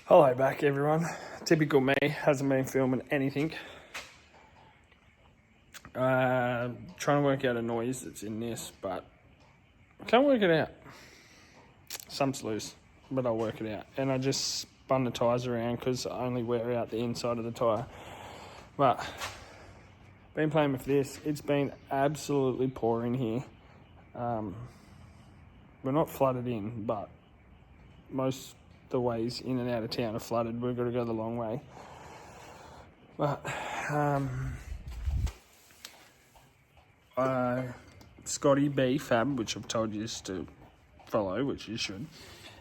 Hello back everyone. Typical me, hasn't been filming anything. Trying to work out a noise that's in this, but I can't work it out. Some's loose, but I'll work it out. And I just spun the tyres around because I only wear out the inside of the tyre. But been playing with this. It's been absolutely pouring here. We're not flooded in, but most the ways in and out of town are flooded. We've got to go the long way. But Scotty B Fab, which I've told you to follow, which you should,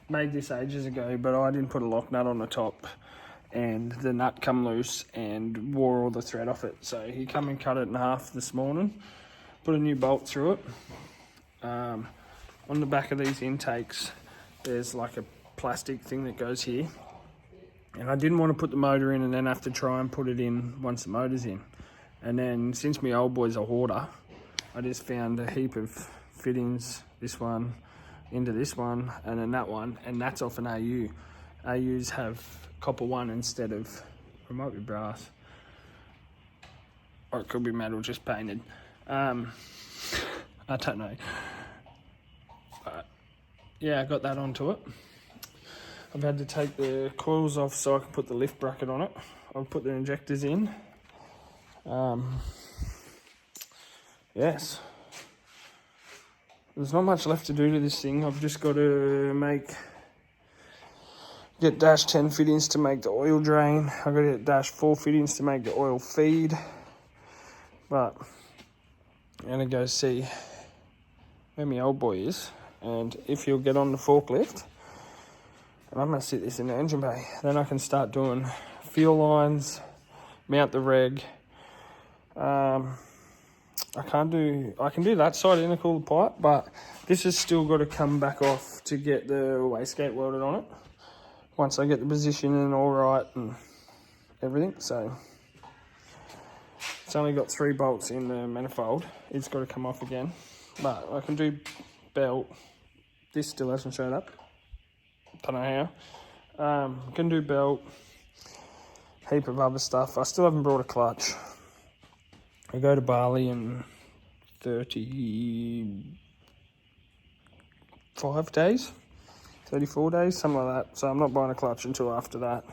made this ages ago, but I didn't put a lock nut on the top and the nut come loose and wore all the thread off it. So he come and cut it in half this morning, put a new bolt through it. On the back of these intakes there's like a plastic thing that goes here, and I didn't want to put the motor in and then have to try and put it in once the motor's in. And then since my old boy's a hoarder, I just found a heap of fittings, this one into this one and then that one, and that's off an AU. AUs have copper one instead of, it might be brass, or it could be metal just painted. I don't know. But yeah, I got that onto it. I've had to take the coils off so I can put the lift bracket on it. I've put the injectors in. Yes. There's not much left to do to this thing. I've just got to get dash 10 fittings to make the oil drain. I've got to get dash 4 fittings to make the oil feed. But I'm going to go see where my old boy is, and if he'll get on the forklift, and I'm going to sit this in the engine bay. Then I can start doing fuel lines, mount the reg. I can do that side in a cooler pipe, but this has still got to come back off to get the wastegate welded on it once I get the positioning all right and everything. So it's only got 3 bolts in the manifold. It's got to come off again, but I can do belt. This still hasn't showed up. Don't know how. Can do belt, heap of other stuff. I still haven't brought a clutch. I go to Bali in 35 days, 34 days, something like that. So I'm not buying a clutch until after that.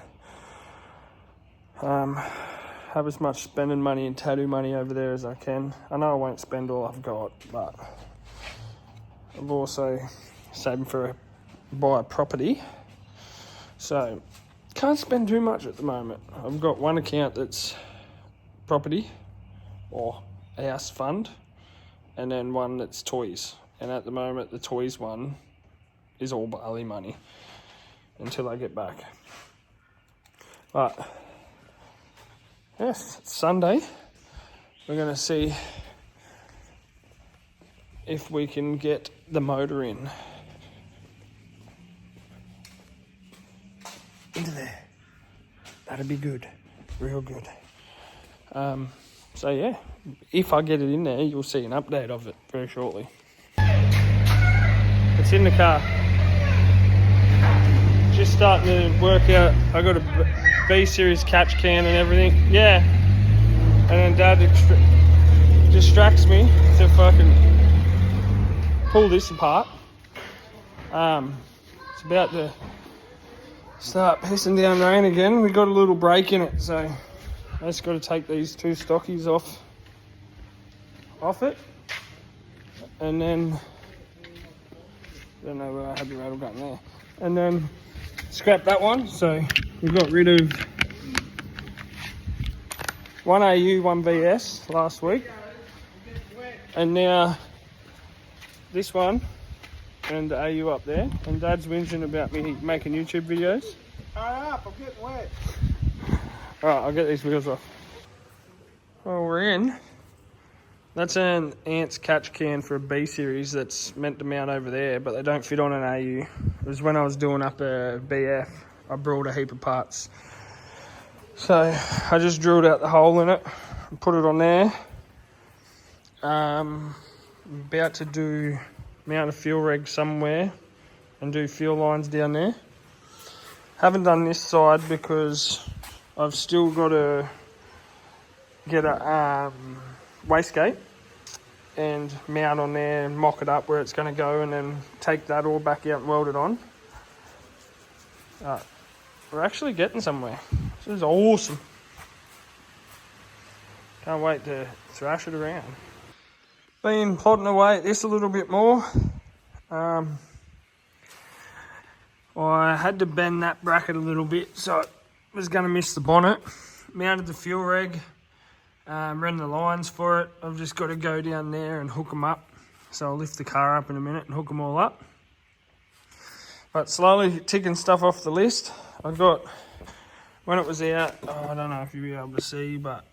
Have as much spending money and tattoo money over there as I can. I know I won't spend all I've got, but I've also saving for buy a property, so can't spend too much at the moment. I've got one account that's property or house fund, and then one that's toys, and at the moment the toys one is all Bali money until I get back. But yes, it's Sunday. We're going to see if we can get the motor in. Into there. That'd be good. Real good. So yeah, if I get it in there, you'll see an update of it very shortly. It's in the car. Just starting to work out. I got a B-series catch can and everything. Yeah. And then Dad distracts me to fucking pull this apart. It's about to start pissing down rain again. We got a little break in it, so I just got to take these 2 stockies off it, and then I don't know where I had the rattle gun there, and then scrap that one. So we got rid of 1 AU, 1 VS last week, and now this one and the AU up there. And Dad's whinging about me making YouTube videos. Hurry up, I'm getting wet. Alright, I'll get these wheels off. Well, we're in. That's an Ants catch can for a B series that's meant to mount over there, but they don't fit on an AU. It was when I was doing up a BF, I brought a heap of parts. So I just drilled out the hole in it and put it on there. I'm about to mount a fuel reg somewhere and do fuel lines down there. Haven't done this side because I've still got to get a wastegate and mount on there and mock it up where it's going to go, and then take that all back out and weld it on. We're actually getting somewhere. This is awesome. Can't wait to thrash it around. Been plodding away at this a little bit more. I had to bend that bracket a little bit, so it was going to miss the bonnet. Mounted the fuel reg, ran the lines for it. I've just got to go down there and hook them up. So I'll lift the car up in a minute and hook them all up. But slowly ticking stuff off the list. I got, when it was out, I don't know if you'll be able to see, but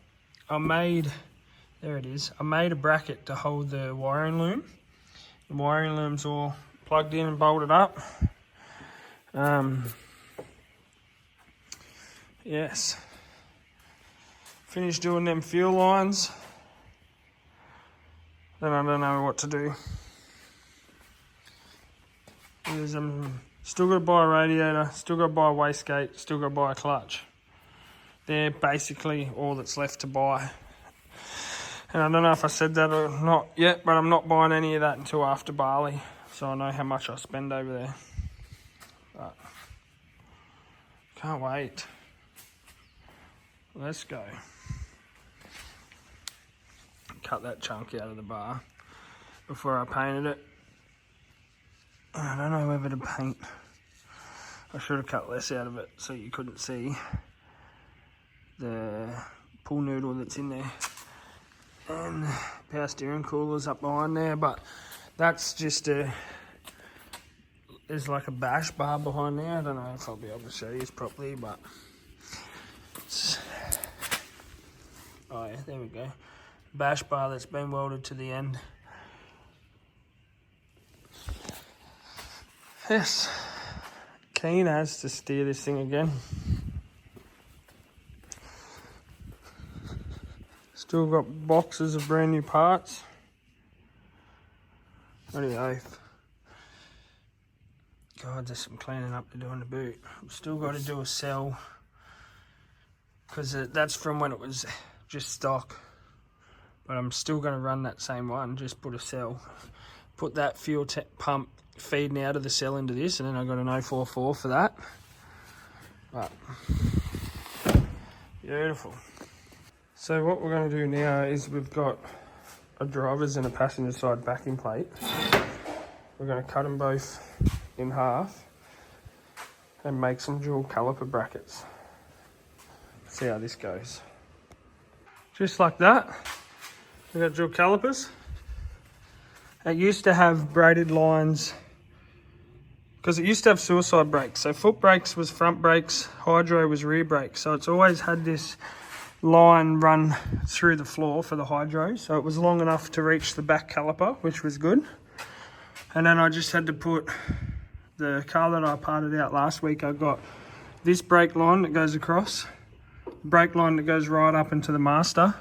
I made, there it is, I made a bracket to hold the wiring loom. The wiring loom's all plugged in and bolted up. Yes. Finished doing them fuel lines. Then I don't know what to do. Because I'm still got to buy a radiator, still got to buy a wastegate, still got to buy a clutch. They're basically all that's left to buy. And I don't know if I said that or not yet, but I'm not buying any of that until after Bali. So I know how much I spend over there. But can't wait. Let's go. Cut that chunk out of the bar before I painted it. I don't know whether to paint. I should have cut less out of it so you couldn't see the pool noodle that's in there. And power steering cooler's up behind there, but that's just there's like a bash bar behind there. I don't know if I'll be able to show you this properly, but oh yeah, there we go. Bash bar that's been welded to the end. Yes, keen as to steer this thing again. Still got boxes of brand new parts. Bloody oath. God, there's some cleaning up to do in the boot. I've still got to do a cell because that's from when it was just stock. But I'm still going to run that same one, just put a cell. Put that fuel pump feeding out of the cell into this, and then I've got an 044 for that. But beautiful. So what we're going to do now is we've got a driver's and a passenger side backing plate. We're going to cut them both in half and make some dual caliper brackets. See how this goes. Just like that. We've got dual calipers. It used to have braided lines because it used to have suicide brakes. So foot brakes was front brakes, hydro was rear brakes. So it's always had this line run through the floor for the hydro. So it was long enough to reach the back caliper, which was good. And then I just had to put the car that I parted out last week. I got this brake line that goes across, brake line that goes right up into the master.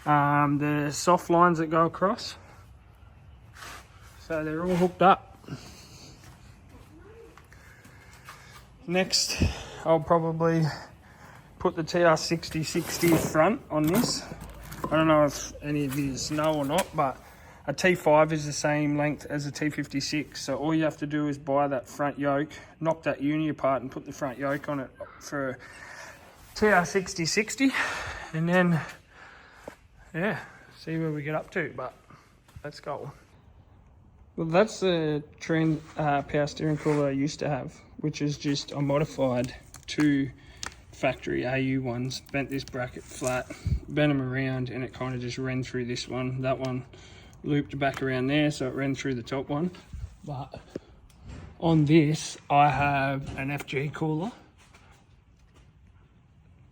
The soft lines that go across. So they're all hooked up. Next, I'll probably put the TR6060 front on this. I don't know if any of you know or not, but a T5 is the same length as a T56. So all you have to do is buy that front yoke, knock that uni apart and put the front yoke on it for TR6060. And then, yeah, see where we get up to, but let's go. Well, that's the trend power steering cooler I used to have, which is just a modified 2 factory AU ones. Bent this bracket flat, bent them around, and it kind of just ran through this one. That one looped back around there, so it ran through the top one. But on this, I have an FG cooler,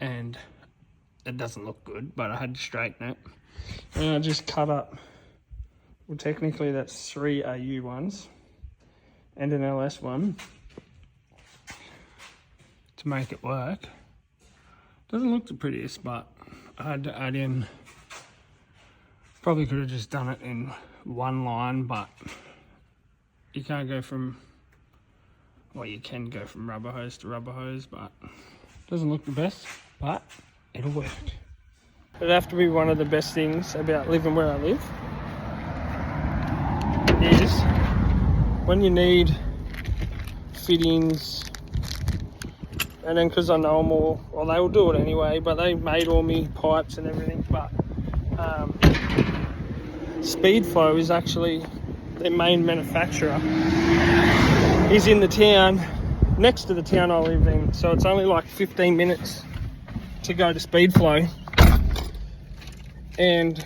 and it doesn't look good, but I had to straighten it. And I just cut up, well, technically that's 3 AU ones and an LS one to make it work. Doesn't look the prettiest, but I had to add in, probably could have just done it in one line, but you can't go from Well, you can go from rubber hose to rubber hose, but doesn't look the best, but it'll work. It'd have to be one of the best things about living where I live is when you need fittings, and then because I know them all, well, they will do it anyway, but they made all me pipes and everything, but Speedflow is actually their main manufacturer. Is in the town, next to the town I live in, so it's only like 15 minutes to go to Speedflow. And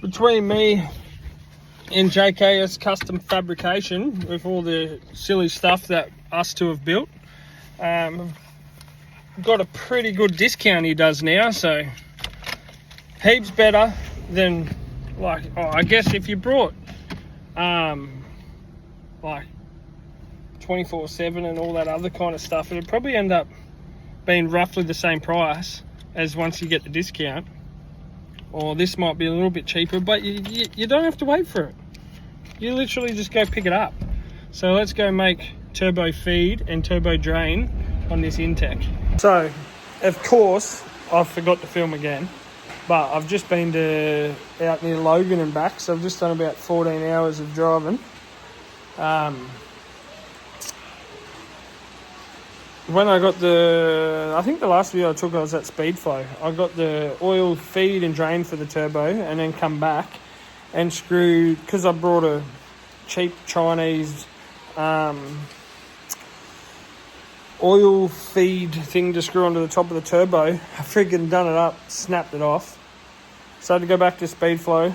between me and JKS Custom Fabrication, with all the silly stuff that us two have built, got a pretty good discount he does now, so heaps better than, like, I guess if you brought like 24/7 and all that other kind of stuff, it'd probably end up being roughly the same price as once you get the discount. Or this might be a little bit cheaper, but you don't have to wait for it. You literally just go pick it up. So let's go make turbo feed and turbo drain on this Intech. So, of course, I forgot to film again, but I've just been out near Logan and back, so I've just done about 14 hours of driving. When I got I think the last video I took I was at Speedflow. I got the oil feed and drain for the turbo, and then come back and screwed, because I brought a cheap Chinese oil feed thing to screw onto the top of the turbo. I freaking done it up, snapped it off. So I had to go back to Speedflow,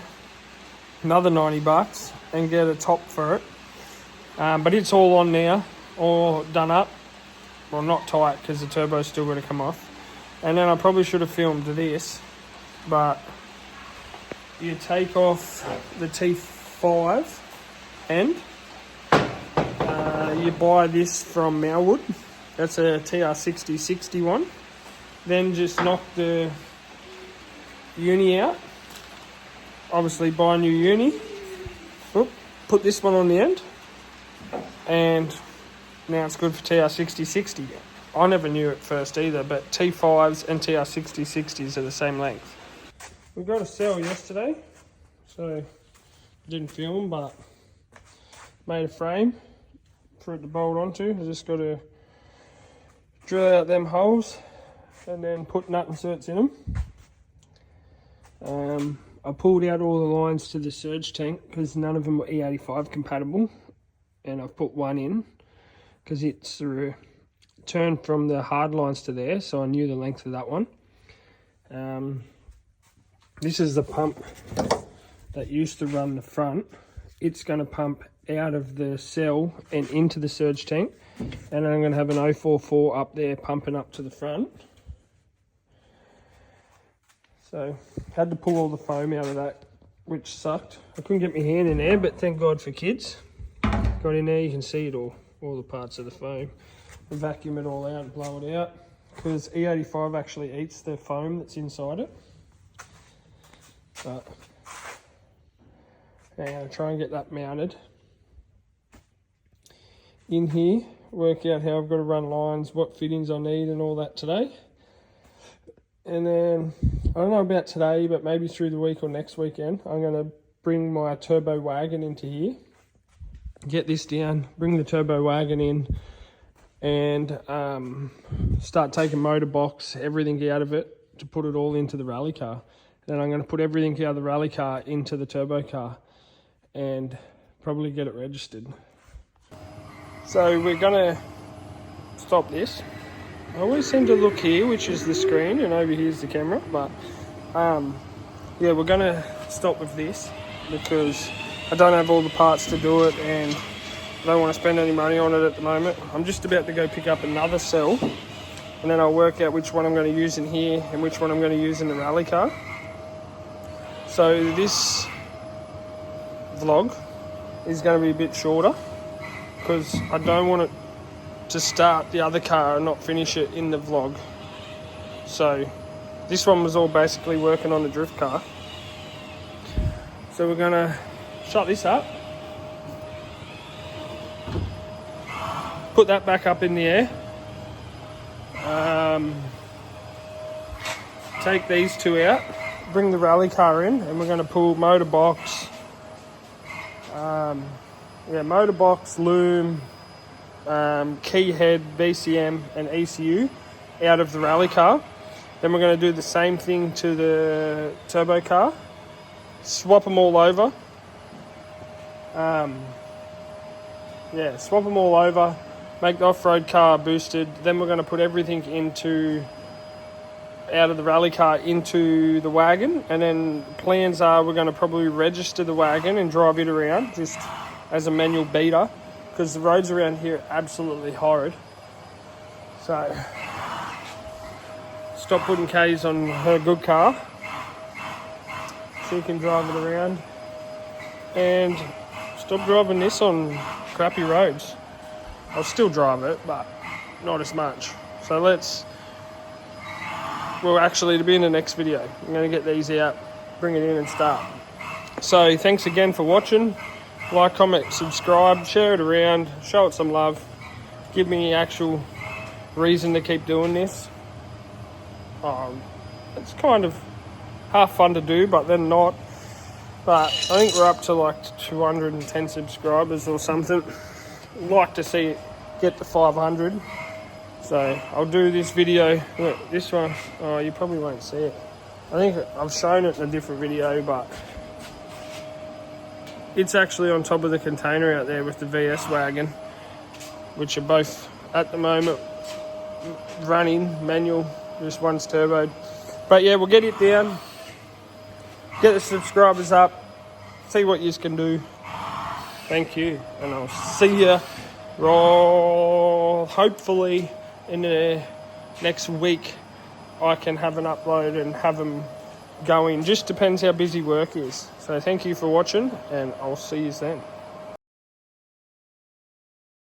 another $90, and get a top for it. But it's all on now, all done up. Well, not tight, because the turbo's still going to come off. And then I probably should have filmed this, but you take off the T5 end. You buy this from Melwood. That's a TR6060 one. Then just knock the uni out. Obviously buy a new uni. Oop, put this one on the end. And now it's good for TR6060. I never knew at first either, but T5s and TR6060s are the same length. We got a cell yesterday, so didn't film, but made a frame for it to bolt onto. I just got to drill out them holes and then put nut inserts in them. I pulled out all the lines to the surge tank because none of them were E85 compatible, and I've put one in because it's turned from the hard lines to there, so I knew the length of that one. This is the pump that used to run the front. It's going to pump out of the cell and into the surge tank, and I'm going to have an 044 up there pumping up to the front. So had to pull all the foam out of that, which sucked. I couldn't get my hand in there, but thank God for kids. Got in there, you can see it all the parts of the foam. Vacuum it all out and blow it out, because E85 actually eats the foam that's inside it. But I'm going to try and get that mounted in here, work out how I've got to run lines, what fittings I need and all that today. And then, I don't know about today, but maybe through the week or next weekend, I'm going to bring my turbo wagon into here, get this down, bring the turbo wagon in, and start taking motor box, everything out of it to put it all into the rally car. Then I'm going to put everything out of the rally car into the turbo car and probably get it registered. So we're going to stop this. I always seem to look here, which is the screen, and over here is the camera, but yeah, we're going to stop with this because I don't have all the parts to do it, and I don't want to spend any money on it at the moment. I'm just about to go pick up another cell, and then I'll work out which one I'm going to use in here and which one I'm going to use in the rally car. So this vlog is going to be a bit shorter because I don't want it to start the other car and not finish it in the vlog. So this one was all basically working on the drift car. So we're going to shut this up. put that back up in the air. Take these two out, bring the rally car in, and we're going to pull motor box, motor box, loom, key head, BCM and ECU out of the rally car. Then we're going to do the same thing to the turbo car, swap them all over. Swap them all over, make the off-road car boosted. Then we're going to put everything out of the rally car into the wagon, and then plans are we're going to probably register the wagon and drive it around just as a manual beater, because the roads around here are absolutely horrid. So stop putting K's on her good car, she can drive it around, and stop driving this on crappy roads. I'll still drive it, but not as much. So to be in the next video, I'm going to get these out, bring it in and start. So thanks again for watching. Like, comment, subscribe, share it around, show it some love. Give me actual reason to keep doing this. It's kind of half fun to do, but then not. But I think we're up to like 210 subscribers or something. Like to see it get to 500. So I'll do this video. Look, this one, you probably won't see it. I think I've shown it in a different video, but it's actually on top of the container out there with the VS wagon, which are both at the moment running manual. Just one's turboed. But yeah, we'll get it down, get the subscribers up, see what you can do. Thank you, and I'll see you hopefully in the next week. I can have an upload and have them going. Just depends how busy work is. So thank you for watching, and I'll see you then.